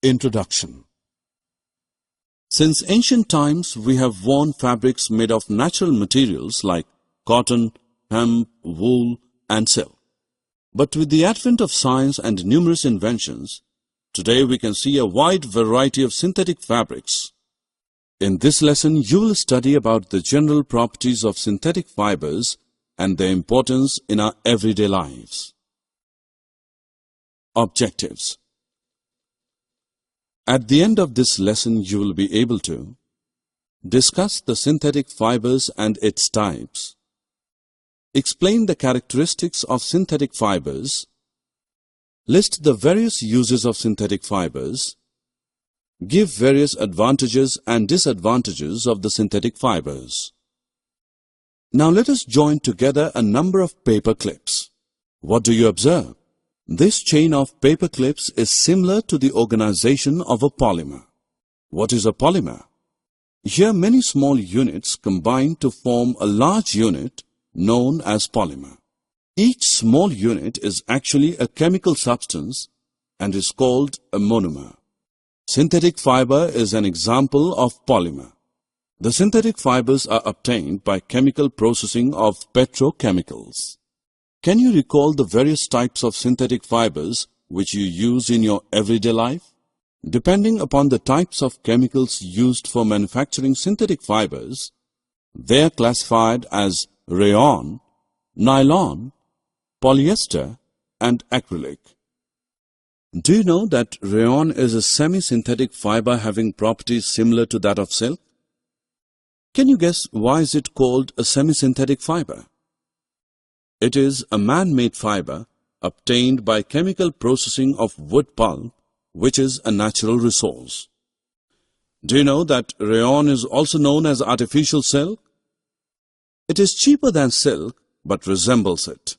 Introduction. Since ancient times, we have worn fabrics made of natural materials like cotton, hemp, wool, and silk. But with the advent of science and numerous inventions, today we can see a wide variety of synthetic fabrics. In this lesson, you will study about the general properties of synthetic fibers and their importance in our everyday lives. Objectives. At the end of this lesson, you will be able to discuss the synthetic fibers and its types, explain the characteristics of synthetic fibers, list the various uses of synthetic fibers, give various advantages and disadvantages of the synthetic fibers. Now let us join together a number of paper clips. What do you observe? This chain of paper clips is similar to the organization of a polymer. What is a polymer? Here many small units combine to form a large unit known as polymer. Each small unit is actually a chemical substance and is called a monomer. Synthetic fiber is an example of polymer. The synthetic fibers are obtained by chemical processing of petrochemicals. Can you recall the various types of synthetic fibers which you use in your everyday life? Depending upon the types of chemicals used for manufacturing synthetic fibers, they are classified as rayon, nylon, polyester, and acrylic. Do you know that rayon is a semi-synthetic fiber having properties similar to that of silk? Can you guess why is it called a semi-synthetic fiber? It is a man-made fiber obtained by chemical processing of wood pulp, which is a natural resource. Do you know that rayon is also known as artificial silk? It is cheaper than silk but resembles it.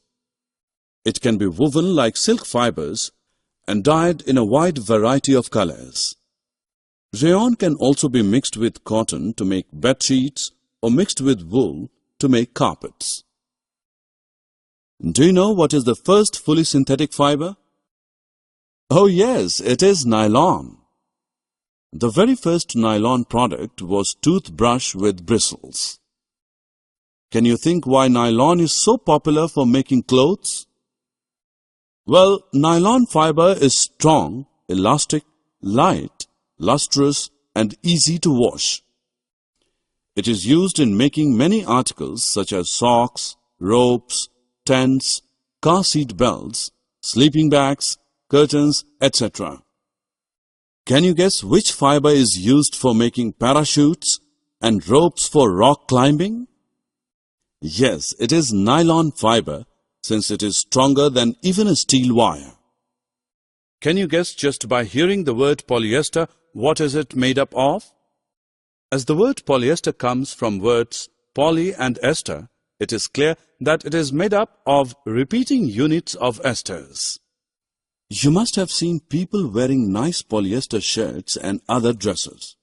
It can be woven like silk fibers and dyed in a wide variety of colors. Rayon can also be mixed with cotton to make bed sheets or mixed with wool to make carpets. Do you know what is the first fully synthetic fiber? Oh yes, it is nylon. The very first nylon product was toothbrush with bristles. Can you think why nylon is so popular for making clothes? Well, nylon fiber is strong, elastic, light, lustrous, and easy to wash. It is used in making many articles such as socks, ropes, tents, car seat belts, sleeping bags, curtains, etc. Can you guess which fiber is used for making parachutes and ropes for rock climbing? Yes, it is nylon fiber, since it is stronger than even a steel wire. Can you guess just by hearing the word polyester, what is it made up of? As the word polyester comes from words poly and ester, it is clear that it is made up of repeating units of esters. You must have seen people wearing nice polyester shirts and other dresses.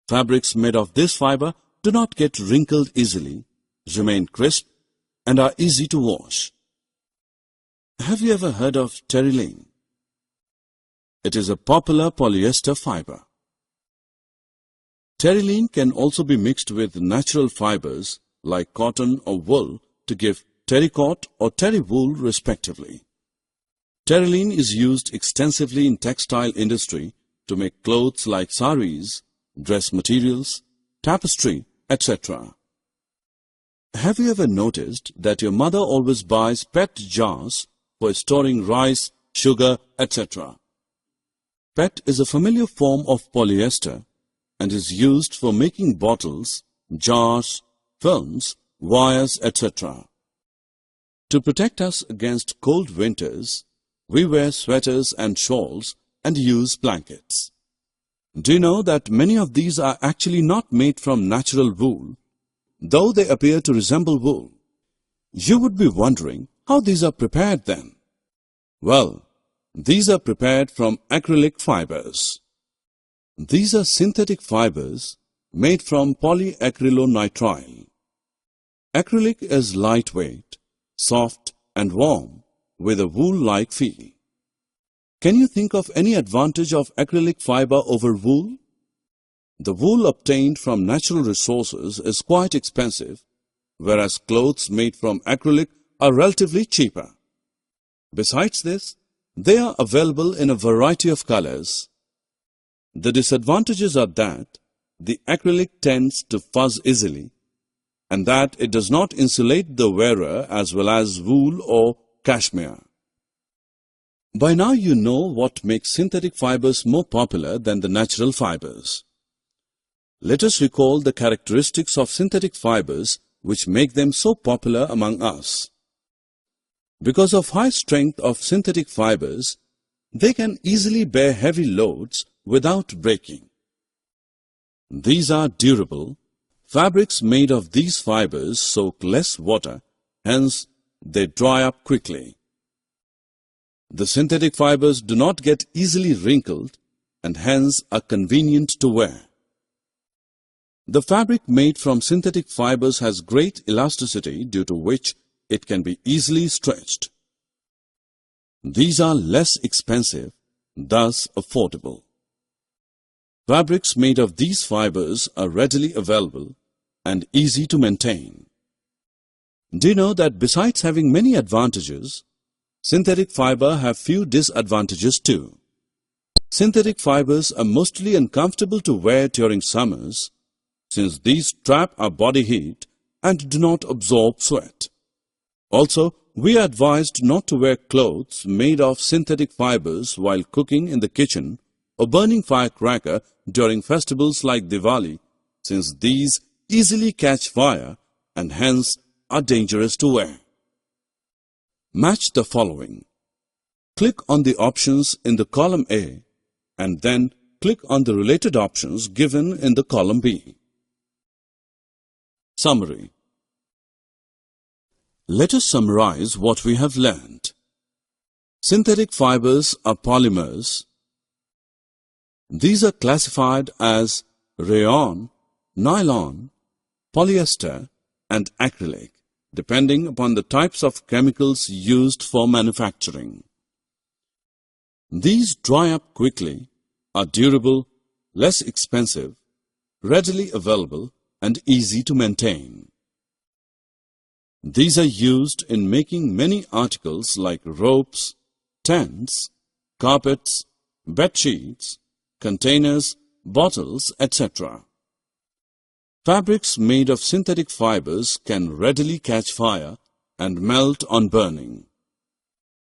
Fabrics made of this fiber do not get wrinkled easily, remain crisp, and are easy to wash. Have you ever heard of terylene? It is a popular polyester fiber. Terylene can also be mixed with natural fibers like cotton or wool to give terrycot or terrywool respectively. Terylene is used extensively in textile industry to make clothes like saris, dress materials, tapestry, etc. Have you ever noticed that your mother always buys PET jars for storing rice, sugar, etc.? PET is a familiar form of polyester and is used for making bottles, jars, films, wires, etc. To protect us against cold winters, we wear sweaters and shawls and use blankets. Do you know that many of these are actually not made from natural wool, though they appear to resemble wool? You would be wondering how these are prepared then. Well, these are prepared from acrylic fibers. These are synthetic fibers made from polyacrylonitrile. Acrylic is lightweight, soft and warm with a wool-like feel. Can you think of any advantage of acrylic fiber over wool? The wool obtained from natural resources is quite expensive, whereas clothes made from acrylic are relatively cheaper. Besides this, they are available in a variety of colors. The disadvantages are that the acrylic tends to fuzz easily, and that it does not insulate the wearer as well as wool or cashmere. By now you know what makes synthetic fibers more popular than the natural fibers. Let us recall the characteristics of synthetic fibers which make them so popular among us. Because of high strength of synthetic fibers, they can easily bear heavy loads without breaking. These are durable. Fabrics made of these fibers soak less water, hence they dry up quickly. The synthetic fibers do not get easily wrinkled and hence are convenient to wear. The fabric made from synthetic fibers has great elasticity due to which it can be easily stretched. These are less expensive, thus affordable. Fabrics made of these fibers are readily available and easy to maintain. Do you know that besides having many advantages, synthetic fiber have few disadvantages too? Synthetic fibers are mostly uncomfortable to wear during summers, since these trap our body heat and do not absorb sweat. Also, we are advised not to wear clothes made of synthetic fibers while cooking in the kitchen or burning firecracker during festivals like Diwali, since these easily catch fire and hence are dangerous to wear. Match the following. Click on the options in the column A and then click on the related options given in the column B. Summary. Let us summarize what we have learned. Synthetic fibers are polymers. These are classified as rayon, nylon, polyester, and acrylic, depending upon the types of chemicals used for manufacturing. These dry up quickly, are durable, less expensive, readily available, and easy to maintain. These are used in making many articles like ropes, tents, carpets, bed sheets, containers, bottles, etc. Fabrics made of synthetic fibers can readily catch fire and melt on burning.